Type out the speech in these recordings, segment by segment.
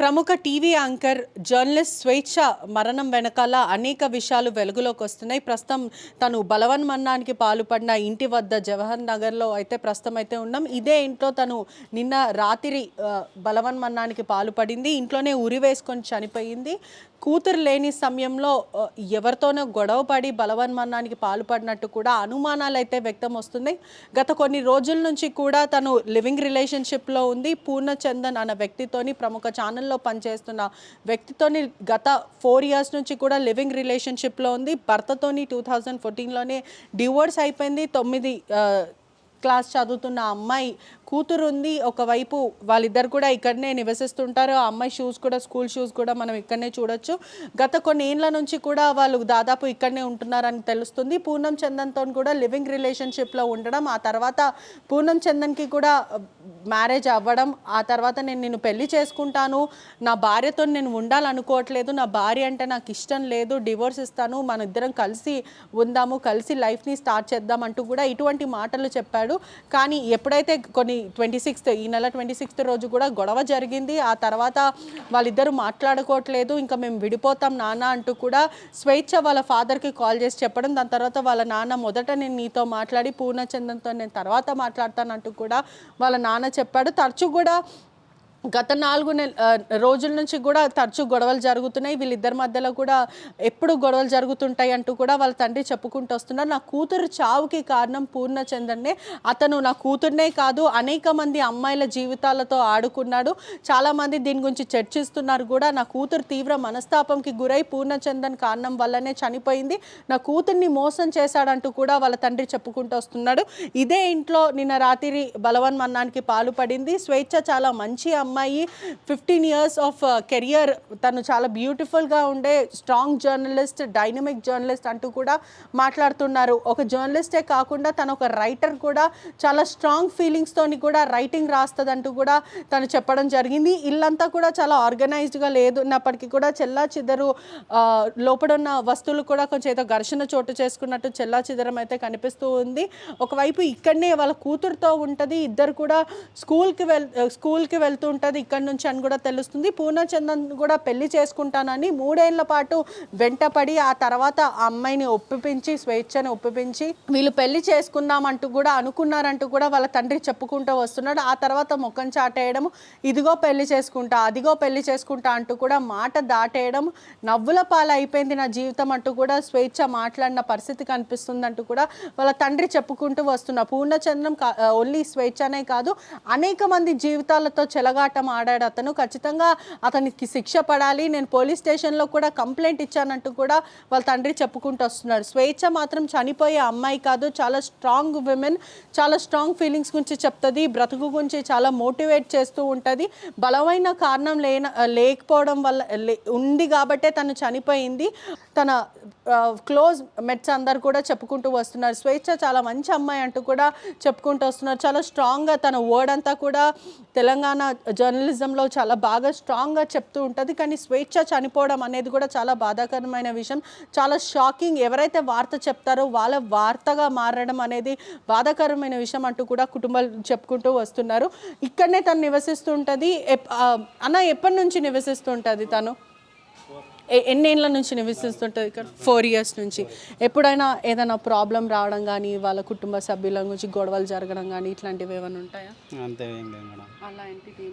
ప్రముఖ TV anchor journalist స్వేచ్ఛ మరణం వెనకాల అనేక విషయాలు వెలుగులోకి వస్తున్నాయి. ప్రస్తుతం తను బలవన్మరణానికి పాల్పడిన ఇంటి వద్ద జవహర్ నగర్లో అయితే ప్రస్తుతం అయితే ఉన్నాం. ఇదే ఇంట్లో తను నిన్న రాత్రి బలవన్మరణానికి పాల్పడింది. ఇంట్లోనే ఉరి వేసుకొని చనిపోయింది. కూతురు లేని సమయంలో ఎవరితోనో గొడవపడి బలవన్మరణానికి పాల్పడినట్టు కూడా అనుమానాలు అయితే వ్యక్తం వస్తున్నాయి. గత కొన్ని రోజుల నుంచి కూడా తను లివింగ్ రిలేషన్షిప్లో ఉంది. పూర్ణచందన్ అన్న వ్యక్తితోని, ప్రముఖ ఛానల్లో పనిచేస్తున్న వ్యక్తితోని గత 4 years నుంచి కూడా లివింగ్ రిలేషన్షిప్లో ఉంది. భర్తతోని 2014లోనే డివోర్స్ అయిపోయింది. 9 క్లాస్ చదువుతున్న అమ్మాయి కూతురు ఉంది. ఒకవైపు వాళ్ళిద్దరు కూడా ఇక్కడనే నివసిస్తుంటారు. ఆ అమ్మాయి షూస్ కూడా, స్కూల్ షూస్ కూడా మనం ఇక్కడనే చూడొచ్చు. గత కొన్ని ఏళ్ళ నుంచి కూడా వాళ్ళు దాదాపు ఇక్కడనే ఉంటున్నారని తెలుస్తుంది. పూనం చందన్తో కూడా లివింగ్ రిలేషన్షిప్లో ఉండడం, ఆ తర్వాత పూనం చందన్కి కూడా మ్యారేజ్ అవ్వడం, ఆ తర్వాత నేను నిన్ను పెళ్లి చేసుకుంటాను, నా భార్యతో నేను ఉండాలనుకోవట్లేదు, నా భార్య అంటే నాకు ఇష్టం లేదు, డివోర్స్ ఇస్తాను, మన ఇద్దరం కలిసి ఉందాము, కలిసి లైఫ్ని స్టార్ట్ చేద్దాం అంటూ కూడా ఇటువంటి మాటలు చెప్పాడు. కానీ ఎప్పుడైతే కొన్ని 26th ఈ నెల 26th రోజు కూడా గొడవ జరిగింది. ఆ తర్వాత వాళ్ళిద్దరూ మాట్లాడుకోవట్లేదు, ఇంకా మేము విడిపోతాం నాన్న అంటూ కూడా స్వేచ్ఛ వాళ్ళ ఫాదర్కి కాల్ చేసి చెప్పడం, దాని తర్వాత వాళ్ళ నాన్న మొదట నేను నీతో మాట్లాడి పూర్ణచందన్తో నేను తర్వాత మాట్లాడతానంటూ కూడా వాళ్ళ నాన్న చెప్పాడు. తరచూ కూడా గత 4 రోజుల నుంచి కూడా తరచూ గొడవలు జరుగుతున్నాయి. వీళ్ళిద్దరి మధ్యలో కూడా ఎప్పుడు గొడవలు జరుగుతుంటాయి అంటూ కూడా వాళ్ళ తండ్రి చెప్పుకుంటూ వస్తున్నారు. నా కూతురు చావుకి కారణం పూర్ణచందన్నే. అతను నా కూతుర్నే కాదు, అనేక మంది అమ్మాయిల జీవితాలతో ఆడుకున్నాడు. చాలామంది దీని గురించి చర్చిస్తున్నారు కూడా. నా కూతురు తీవ్ర మనస్తాపంకి గురై పూర్ణచందన్ కారణం వల్లనే చనిపోయింది, నా కూతుర్ని మోసం చేశాడంటూ కూడా వాళ్ళ తండ్రి చెప్పుకుంటూ వస్తున్నాడు. ఇదే ఇంట్లో నిన్న రాత్రి బలవన్మరణానికి పాల్పడింది. స్వేచ్ఛ చాలా మంచి అమ్మాయి, 15 years ఆఫ్ కెరియర్, తను చాలా బ్యూటిఫుల్గా ఉండే స్ట్రాంగ్ జర్నలిస్ట్, డైనమిక్ జర్నలిస్ట్ అంటూ కూడా మాట్లాడుతున్నారు. ఒక జర్నలిస్టే కాకుండా తను ఒక రైటర్ కూడా, చాలా స్ట్రాంగ్ ఫీలింగ్స్తోని కూడా రైటింగ్ రాస్తుందంటూ కూడా తను చెప్పడం జరిగింది. ఇల్లంతా కూడా చాలా ఆర్గనైజ్డ్గా లేదున్నప్పటికీ కూడా చెల్లా చెదరు, లోపడున్న వస్తువులు కూడా కొంచెం ఏదో ఘర్షణ చోటు చేసుకున్నట్టు చెల్లా చెదరం అయితే కనిపిస్తూ ఉంది. ఒకవైపు ఇక్కడనే వాళ్ళ కూతురుతో ఉంటుంది, ఇద్దరు కూడా స్కూల్కి వెళ్తూ ఉంటుంది ఇక్కడ నుంచి అని కూడా తెలుస్తుంది. పూర్ణచందన్ కూడా పెళ్లి చేసుకుంటానని 3 ఏళ్ల పాటు వెంటపడి, ఆ తర్వాత ఆ అమ్మాయిని ఒప్పించి, స్వేచ్ఛని ఒప్పించి వీళ్ళు పెళ్లి చేసుకుందామంటూ కూడా అనుకున్నారంటూ కూడా వాళ్ళ తండ్రి చెప్పుకుంటూ వస్తున్నాడు. ఆ తర్వాత ముఖం చాటేయడం, ఇదిగో పెళ్లి చేసుకుంటా, అదిగో పెళ్లి చేసుకుంటా అంటూ కూడా మాట దాటేయడం, నవ్వుల పాలు అయిపోయింది నా జీవితం అంటూ కూడా స్వేచ్ఛ మాట్లాడిన పరిస్థితి కనిపిస్తుందంటూ కూడా వాళ్ళ తండ్రి చెప్పుకుంటూ వస్తున్నారు. పూర్ణచంద్రం ఓన్లీ స్వేచ్ఛనే కాదు, అనేక మంది జీవితాలతో చెలగాటం ఆడాడు అతను. ఖచ్చితంగా అతనికి శిక్ష పడాలి, నేను పోలీస్ స్టేషన్లో కూడా కంప్లైంట్ ఇచ్చానంటూ కూడా వాళ్ళ తండ్రి చెప్పుకుంటూ వస్తున్నారు. స్వేచ్ఛ మాత్రం చనిపోయే అమ్మాయి కాదు, చాలా స్ట్రాంగ్ విమెన్, చాలా స్ట్రాంగ్ ఫీలింగ్స్ గురించి చెప్తుంది, బ్రతుకు గురించి చాలా మోటివేట్ చేస్తూ ఉంటుంది. బలమైన కారణం లేకపోవడం వల్ల ఉంది కాబట్టే తను చనిపోయింది. తన క్లోజ్ మెట్స్ అందరు కూడా చెప్పుకుంటూ వస్తున్నారు. స్వేచ్ఛ చాలా మంచి అమ్మాయి అంటూ కూడా చెప్పుకుంటూ వస్తున్నారు. చాలా స్ట్రాంగ్గా తన వర్డ్ అంతా కూడా తెలంగాణ జర్నలిజంలో చాలా బాగా స్ట్రాంగ్గా చెప్తూ ఉంటుంది. కానీ స్వేచ్ఛ చనిపోవడం అనేది కూడా చాలా బాధాకరమైన విషయం, చాలా షాకింగ్. ఎవరైతే వార్త చెప్తారో వాళ్ళ వార్తగా మారడం అనేది బాధాకరమైన విషయం అంటూ కూడా కుటుంబాలు చెప్పుకుంటూ వస్తున్నారు. ఇక్కడనే తను నివసిస్తూ ఉంటుంది. అన్న ఎప్పటి నుంచి నివసిస్తూ ఉంటుంది తను? ఎన్నేళ్ళ నుంచి నివసిస్తుంటుంది ఇక్కడ? 4 years నుంచి. ఎప్పుడైనా ఏదైనా ప్రాబ్లం రావడం కానీ, వాళ్ళ కుటుంబ సభ్యుల గురించి గొడవలు జరగడం కానీ ఇట్లాంటివి ఏమైనా ఉంటాయా? అంతే ఏం లేదు మేడం. అలాంటిది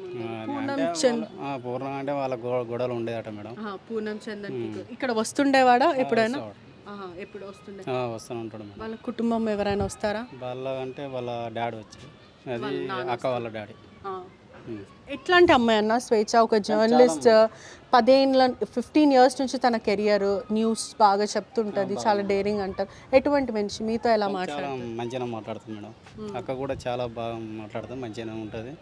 పూర్ణం అంటే వాళ్ళ గొడవలు ఉండేదట మేడం. పూనం చందన్ ఇక్కడ వస్తుండేవాడా ఎప్పుడైనా? ఎప్పుడు వస్తుండే? వస్తూనే ఉంటాడు మేడం. వాళ్ళ కుటుంబం ఎవరైనా వస్తారా? వాళ్ళ అంటే వాళ్ళ డాడీ వచ్చి, అది అక్క వాళ్ళ డాడీ. ఎట్లాంటి అమ్మాయి అన్న స్వేచ్ఛ? ఒక జర్నలిస్ట్, 15 years నుంచి తన కెరియర్, న్యూస్ బాగా చెప్తుంటుంది, చాలా డేరింగ్ అంటారు. ఎటువంటి మనిషి, మీతో ఎలా మాట్లాడుతుంది? మంచిగా మాట్లాడుతుంది మేడం. అక్క కూడా చాలా బాగా మాట్లాడుతుంది, మంచిగానే ఉంటుంది,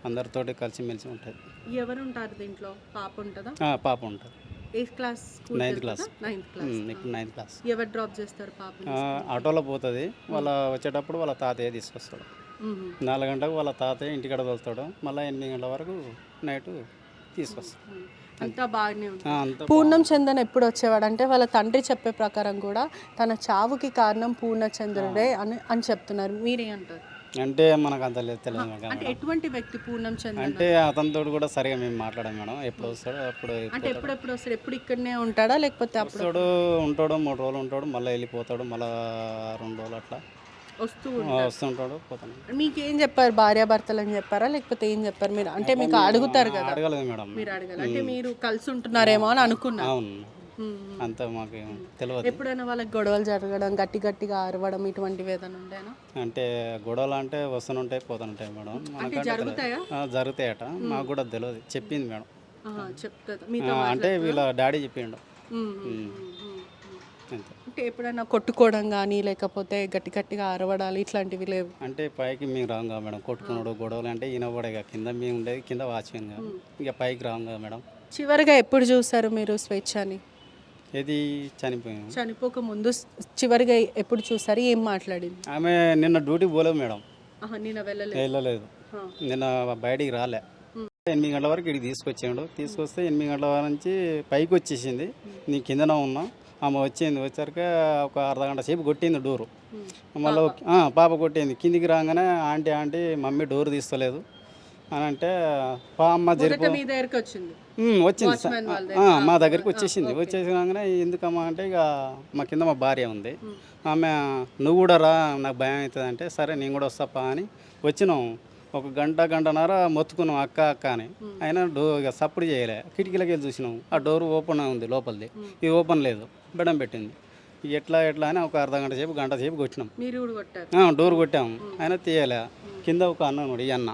అందరితోటి కలిసిమెలిసి ఉంటుంది. ఎవరు ఉంటారు దీంట్లో? పాప ఉంటుందా? పాప ఉంటుంది. ఏ క్లాస్? 9th class. ఇప్పుడు 9th class. ఎవరు డ్రాప్ చేస్తారు పాప? ఆటోలో పోతుంది. వాళ్ళ వచ్చేటప్పుడు వాళ్ళ తాతయ్య తీసుకొస్తాడు. 4 గంటలకు వాళ్ళ తాతయ్య ఇంటికాడ తోలుతాడు, మళ్ళీ 8 గంటల వరకు నైట్ తీసుకొస్తాడు. అంతా బాగానే ఉంది. పూర్ణం చందన్ ఎప్పుడు వచ్చేవాడు అంటే వాళ్ళ తండ్రి చెప్పే ప్రకారం కూడా తన చావుకి కారణం పూర్ణచంద్రుడే అని చెప్తున్నారు. మీరేమంటారు? అంటే మనకు అంత తెలియదు మేడం. అంటే ఎటువంటి వ్యక్తి పూర్ణం చందన్? అంటే అతనితో కూడా సరిగా మేము మాట్లాడాం మేడం. ఎప్పుడు వస్తాడో అప్పుడు అంటే ఎప్పుడెప్పుడు వస్తాడు? ఎప్పుడు ఇక్కడనే ఉంటాడా లేకపోతే అప్పుడు వస్తాడు, ఉంటాడు, 3 రోజులు ఉంటాడు, మళ్ళీ వెళ్ళిపోతాడు, మళ్ళీ 2 రోజులు అట్లా వస్తూ వస్తుంటాడు, పోతాడు. మీకేం చెప్పారు? భార్యాభర్తలు అని చెప్పారా లేకపోతే ఏం చెప్పారు? మీరు అంటే మీకు అడుగుతారు కదా, అడగలేదు మేడం. మీరు అడగాలి. అంటే మీరు కలిసి ఉంటున్నారేమో అని అనుకున్నా. అవును, అంత మాకు తెలియదు. ఎప్పుడైనా వాళ్ళకి గొడవలు జరగడం, గట్టి గట్టిగా అరవడం ఇటువంటివి ఏదైనా ఉండేనా? అంటే గొడవలు అంటే వస్తుంటాయి పోతుంటాయి మేడం. అంటే జరుగుతాయా? జరుగుతాయట, మాకు కూడా తెలియదు, చెప్పింది మేడం. చెప్తా మీతో అంటే వీళ్ళ డాడీ చెప్పిండు అంతే. అంటే ఎప్పుడైనా కొట్టుకోవడం కానీ లేకపోతే గట్టి గట్టిగా అరవడాలు ఇట్లాంటివి లేవు? అంటే పైకి మేము రాము కదా మేడం, కొట్టుకున్నాడు గొడవలు అంటే ఈయన పడే కింద మేము ఉండేది కింద వాచ్మెన్ కదా, ఇక పైకి రాము కదా మేడం. చివరిగా ఎప్పుడు చూసారు మీరు స్వేచ్ఛని? ఏది చనిపోయాము, చనిపోక ముందు చివరిగా ఎప్పుడు చూసారు? ఏం మాట్లాడింది ఆమె? నిన్న డ్యూటీ పోలేవు మేడం, నిన్న వెళ్ళలేదు. వెళ్ళలేదు, నిన్న బయటికి రాలే. 8 గంటల వరకు ఇక్కడికి తీసుకొస్తే 8 గంటల వరకు నుంచి పైకి వచ్చేసింది, నీ కిందన ఉన్నా. ఆమె వచ్చింది, వచ్చాక ఒక అర్ధగంట సేపు కొట్టింది డోరు. మళ్ళీ పాప కొట్టింది, కిందికి రాగానే ఆంటీ మమ్మీ డోర్ తీస్తలేదు అని అంటే, అమ్మ జరిపి మీ దగ్గరికి వచ్చింది. వచ్చింది మా దగ్గరికి వచ్చేసినాగానే ఎందుకమ్మా అంటే, ఇక మా కింద మా భార్య ఉంది, ఆమె నువ్వు కూడా రా నాకు భయం అవుతుంది అంటే, సరే నేను కూడా వస్తాపా అని వచ్చినాం. ఒక గంటన్నర మొత్తుకున్నాం అక్క అక్క అని, అయినా ఇక సప్పుడు చేయలే. కిటికీలకి వెళ్ళి చూసినాం, ఆ డోర్ ఓపెన్ ఉంది లోపలిది, ఇది ఓపెన్ లేదు, బెడం పెట్టింది. ఎట్లా అని ఒక గంట సేపు కొట్టినాం. డోర్ కొట్టాము, అయినా తీయలే. కింద ఒక అన్న ఉన్నాడు, ఈ అన్న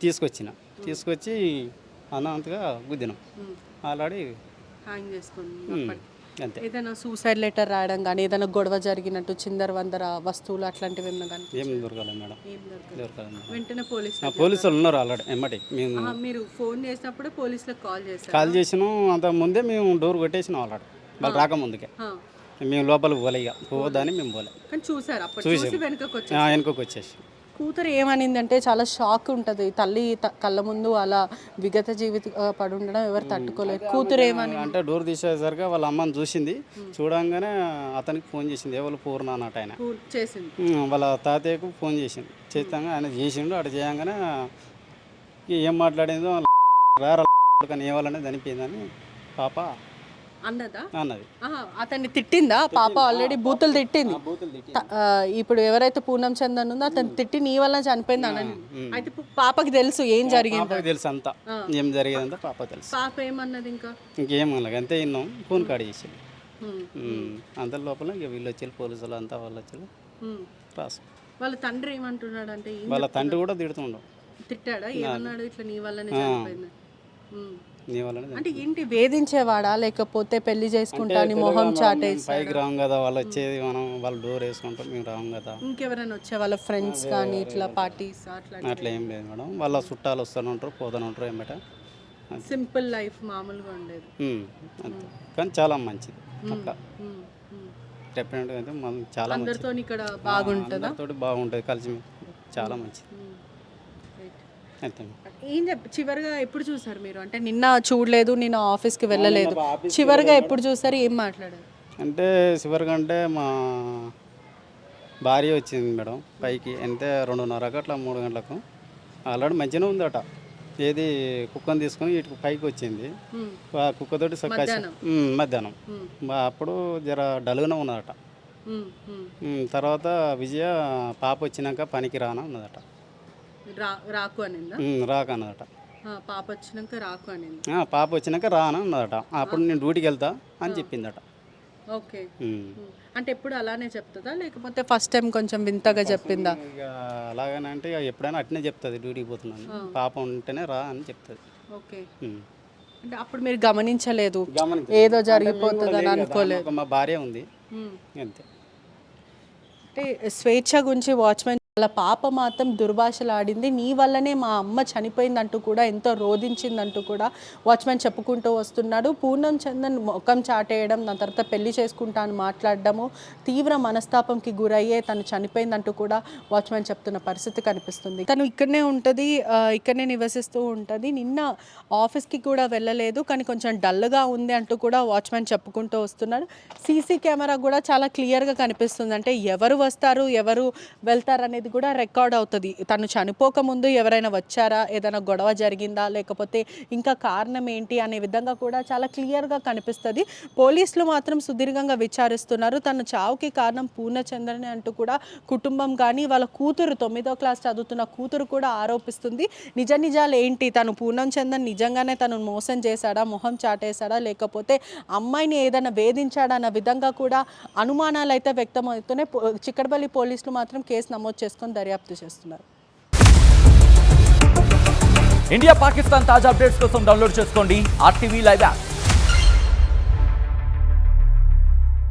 తీసుకొచ్చి అన్న అంతగా గుద్దినాం, ఆల్రెడీ అంతే. ఏదైనా సూసైడ్ లెటర్ రాయడం కానీ, ఏదైనా గొడవ జరిగినట్టు చిందర వస్తువులు అట్లాంటివి ఏమన్నా కానీ? ఏం దొరకలేదు మేడం, దొరకలేదు. వెంటనే పోలీసులు ఉన్నారు ఆల్రెడీ ఎమ్మటి. మీరు ఫోన్ చేసినప్పుడే పోలీసులకు కాల్ చేసినాం, అంత ముందే మేము డోర్ కొట్టేసినాం ఆల్రెడీ, వాళ్ళు రాకముందుకే. మేము లోపలికి పోలే, ఇక పోవద్దని మేము పోలే. కానీ చూసారు, వెనుకకు వచ్చేసి. కూతురు ఏమనిందంటే చాలా షాక్ ఉంటుంది, తల్లి కళ్ళ ముందు అలా విగత జీవిత పడి ఉండడం ఎవరు తట్టుకోలేదు. కూతురు ఏమని అంటే డోర్ తీసేసరికి వాళ్ళ అమ్మని చూసింది, చూడంగానే అతనికి ఫోన్ చేసింది, ఎవరు పూర్ణ అన్నట్టు ఆయన చేసింది, వాళ్ళ తాతయ్యకు ఫోన్ చేసింది. చేస్తాగా ఆయన చేసిండు, అటు చేయగానే ఏం మాట్లాడిందో రారా కానీ ఏవాలనేది అనిపోయిందని పాప అన్నది. అతన్ని తిట్టిందా పాప? ఆల్రెడీ బూతులు తిట్టింది. ఇప్పుడు ఎవరైతే పూర్ణం చందన్ ఉందో అతను తిట్టి నీ వల్ల చనిపోయింది అని. అయితే పాపకి తెలుసు ఏం జరిగింది, తెలుసు అంతా ఏం జరిగేదంతా పాప తెలుసు. పాప ఏమన్నది? ఇంకేమన్నది అంతే, విన్నాం. ఫోన్ కాడి చేసింది అంత లోపల. ఇక వీళ్ళు వచ్చి పోలీసులు అంతా వాళ్ళు వచ్చి రాసు. వాళ్ళ తండ్రి ఏమంటున్నాడు అంటే? వాళ్ళ తండ్రి కూడా తిడుతుండవు. తిట్టాడా? ఏమన్నాడు? ఇట్లా నీ వల్లనే చనిపోయింది అంటే ఏంటి? వేధించేవాడా లేకపోతే పెళ్లి చేసుకుంటాను మొహం చాటేసి? పైకి రాం కదా వాళ్ళు వచ్చేది, మనం వాళ్ళు డోర్ వేసుకుంటాం, మేము రాం కదా. ఇంకెవరైనా వచ్చే వాళ్ళ ఫ్రెండ్స్ కానీ ఇట్లా పార్టీస్ అట్లా ఏం లేదు మేడం. వాళ్ళ చుట్టాలు వస్తూనే ఉంటారు, పోతూనే ఉంటారు. ఏమిట సింపుల్ లైఫ్, మామూలుగా ఉండేది. అంతే, కానీ చాలా మంచిది అట్లా. డెఫినెట్గా అయితే మనం చాలా అందరితో ఇక్కడ బాగుంటుంది, అందరితో బాగుంటుంది, కలిసి చాలా మంచిది. ఏం చివరిగా ఎప్పుడు చూసారు మీరు? అంటే నిన్న చూడలేదు, నిన్న ఆఫీస్కి వెళ్ళలేదు, చివరిగా ఎప్పుడు చూసారు? ఏం మాట్లాడారు? అంటే చివరిగా అంటే మా భార్య వచ్చింది మేడం పైకి, అంటే 2:30 అట్లా 3 గంటలకు. ఆల్రెడీ మంచిగానే ఉందట, ఏది కుక్కను తీసుకొని ఇటు పైకి వచ్చింది. ఆ కుక్కతోటి మధ్యాహ్నం అప్పుడు జర డల్గానే ఉన్నదట. తర్వాత విజయ పాప వచ్చినాక పనికి రానా ఉన్నదట. రాకు అనిందా? రాకన్నదట. పాప వచ్చినాక రాకు అనింది. పాప వచ్చినాక రానా అన్నదట. అప్పుడు నేను డ్యూటీకి వెళ్తా అని చెప్పిందట. ఓకే, అంటే ఎప్పుడు అలానే చెప్తుందా లేకపోతే ఫస్ట్ టైం కొంచెం వింతగా చెప్పిందా? ఇక అలాగనే అంటే ఎప్పుడైనా అట్నే చెప్తుంది, డ్యూటీకి పోతున్నాను పాప ఉంటేనే రా అని చెప్తుంది. ఓకే, అంటే అప్పుడు మీరు గమనించలేదు, ఏదో జరిగిపోతుంది అని అనుకోలేదు. మా భార్య ఉంది అంతే. అంటే స్వేచ్ఛ గురించి వాచ్మెన్ వాళ్ళ పాప మాత్రం దుర్భాషలాడింది, నీ వల్లనే మా అమ్మ చనిపోయిందంటూ కూడా ఎంతో రోధించిందంటూ కూడా వాచ్మెన్ చెప్పుకుంటూ వస్తున్నాడు. పూర్ణం చందన్ ముఖం చాటేయడం, దాని తర్వాత పెళ్లి చేసుకుంటాను మాట్లాడడము, తీవ్ర మనస్తాపంకి గురయ్యే తను చనిపోయిందంటూ కూడా వాచ్మెన్ చెప్తున్న పరిస్థితి కనిపిస్తుంది. తను ఇక్కడనే ఉంటుంది, ఇక్కడనే నివసిస్తూ ఉంటుంది. నిన్న ఆఫీస్కి కూడా వెళ్ళలేదు, కానీ కొంచెం డల్గా ఉంది అంటూ కూడా వాచ్మెన్ చెప్పుకుంటూ వస్తున్నాడు. సీసీ కెమెరా కూడా చాలా క్లియర్గా కనిపిస్తుంది, అంటే ఎవరు వస్తారు ఎవరు వెళ్తారు అనేది అనేది కూడా రికార్డ్ అవుతుంది. తను చనిపోకముందు ఎవరైనా వచ్చారా, ఏదైనా గొడవ జరిగిందా, లేకపోతే ఇంకా కారణం ఏంటి అనే విధంగా కూడా చాలా క్లియర్గా కనిపిస్తుంది. పోలీసులు మాత్రం సుదీర్ఘంగా విచారిస్తున్నారు. తన చావుకి కారణం పూర్ణచంద్రని అంటూ కూడా కుటుంబం కానీ వాళ్ళ కూతురు 9వ క్లాస్ చదువుతున్న కూతురు కూడా ఆరోపిస్తుంది. నిజాలు ఏంటి, తను పూర్ణచంద్రన్ నిజంగానే తను మోసం చేశాడా, మొహం చాటేశాడా, లేకపోతే అమ్మాయిని ఏదైనా వేధించాడా అన్న విధంగా కూడా అనుమానాలు అయితే వ్యక్తమవుతూనే చిక్కడపల్లి పోలీసులు మాత్రం కేసు నమోదు చేసుకొని దర్యాప్తు చేస్తున్నారు. ఇండియా పాకిస్తాన్ తాజా అప్డేట్స్ కోసం డౌన్లోడ్ చేసుకోండి RTV లైవ్ యాప్.